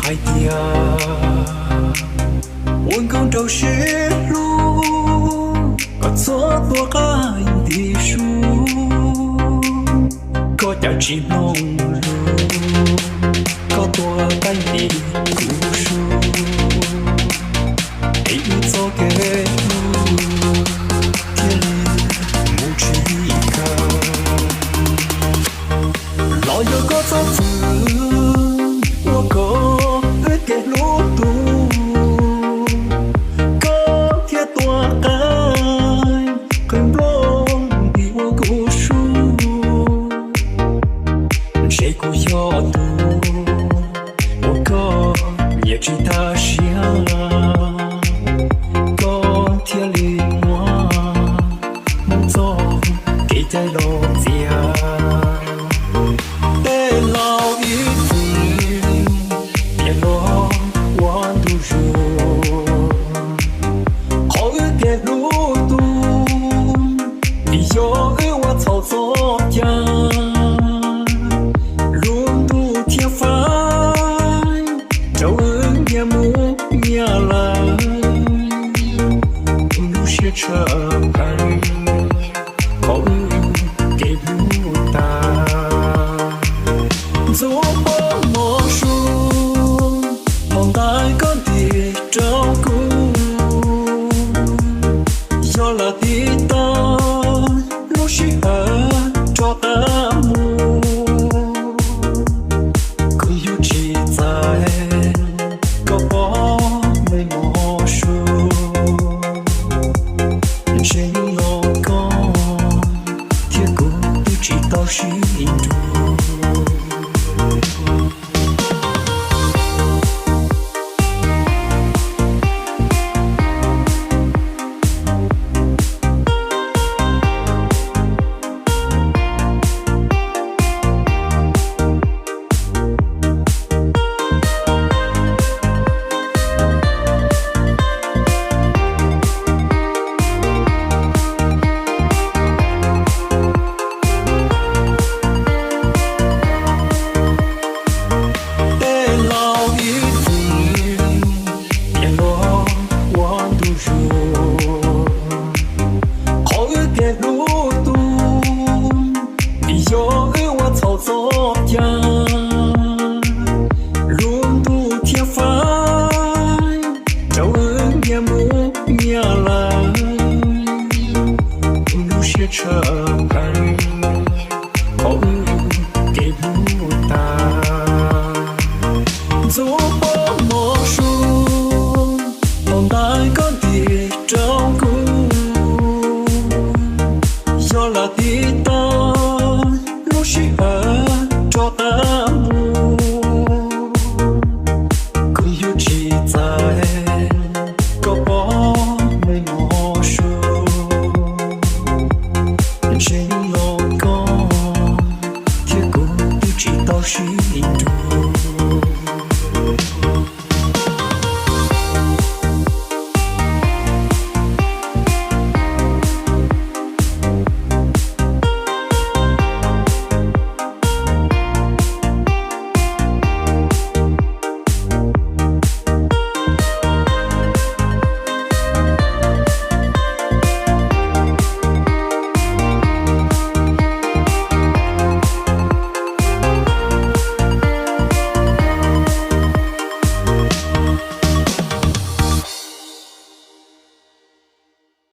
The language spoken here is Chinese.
海底啊，温公州是路，có gió tua cả đi su, có đào chim nông lu, có tua cánh đi cù su, ấy gió kề lu, thiên mu chi ca, lo yo có gió phương,我có ước kề lu tu.谁孤有度？我个也知道想，个天里我梦中给在路上，得老一点，别落我读书，好一点路途，你有我操作家。车盘口给不大，做波魔术，放大个的照顾，有了的到路是很找的路，更有记载个波没魔术。谁有功，铁骨不知道心中。车盘口给不大，做波魔术，放大个的照顾，有了的到路是很找的路，更有记载个波没魔术。谁有功，铁骨不知道心中。